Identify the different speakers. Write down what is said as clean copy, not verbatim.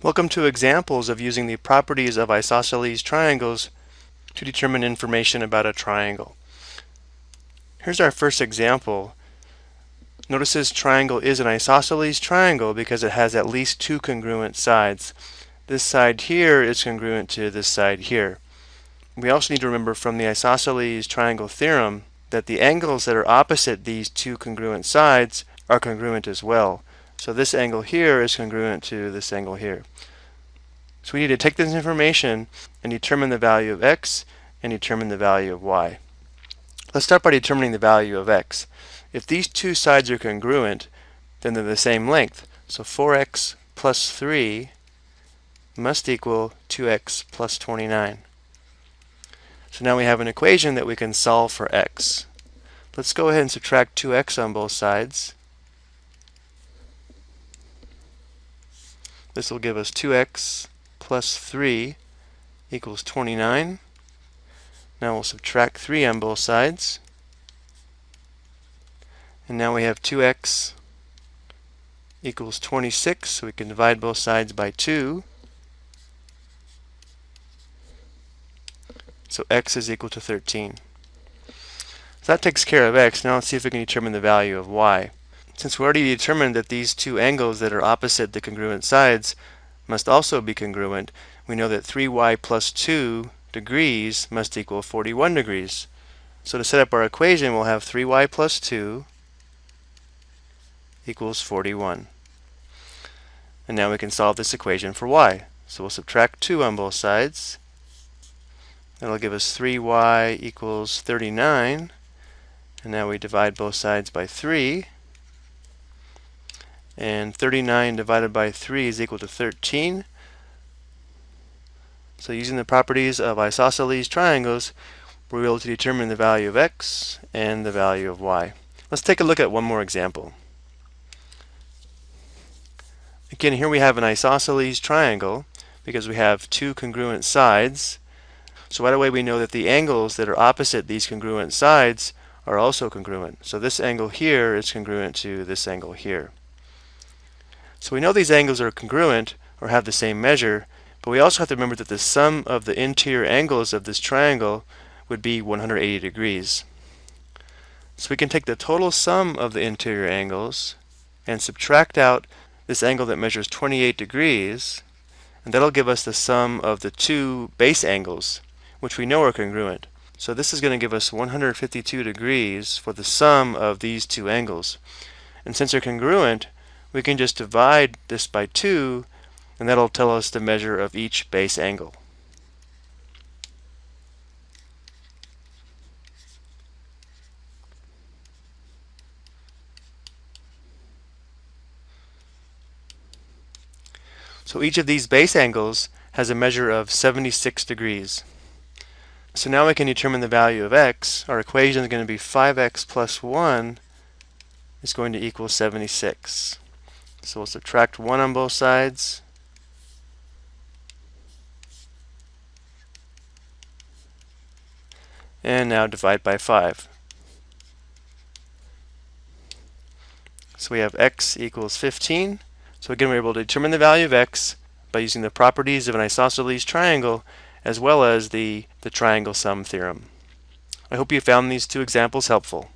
Speaker 1: Welcome to examples of using the properties of isosceles triangles to determine information about a triangle. Here's our first example. Notice this triangle is an isosceles triangle because it has at least two congruent sides. This side here is congruent to this side here. We also need to remember from the isosceles triangle theorem that the angles that are opposite these two congruent sides are congruent as well. So this angle here is congruent to this angle here. So we need to take this information and determine the value of x and determine the value of y. Let's start by determining the value of x. If these two sides are congruent, then they're the same length. So 4x plus 3 must equal 2x plus 29. So now we have an equation that we can solve for x. Let's go ahead and subtract 2x on both sides. This will give us 2x plus 3 equals 29. Now we'll subtract 3 on both sides. And now we have 2x equals 26, so we can divide both sides by 2. So x is equal to 13. So that takes care of x. Now let's see if we can determine the value of y. Since we already determined that these two angles that are opposite the congruent sides must also be congruent, we know that 3y plus 2 degrees must equal 41 degrees. So to set up our equation, we'll have 3y plus 2 equals 41. And now we can solve this equation for y. So we'll subtract 2 on both sides. That'll give us 3y equals 39. And now we divide both sides by 3. And 39 divided by 3 is equal to 13. So using the properties of isosceles triangles, we're able to determine the value of x and the value of y. Let's take a look at one more example. Again, here we have an isosceles triangle because we have two congruent sides. So right away we know that the angles that are opposite these congruent sides are also congruent. So this angle here is congruent to this angle here. So we know these angles are congruent or have the same measure, but we also have to remember that the sum of the interior angles of this triangle would be 180 degrees. So we can take the total sum of the interior angles and subtract out this angle that measures 28 degrees, and that'll give us the sum of the two base angles, which we know are congruent. So this is going to give us 152 degrees for the sum of these two angles. And since they're congruent, we can just divide this by 2, and that'll tell us the measure of each base angle. So each of these base angles has a measure of 76 degrees. So now we can determine the value of x. Our equation is going to be 5x plus 1 is going to equal 76. So we'll subtract 1 on both sides. And now divide by 5. So we have x equals 15. So again, we're able to determine the value of x by using the properties of an isosceles triangle as well as the triangle sum theorem. I hope you found these two examples helpful.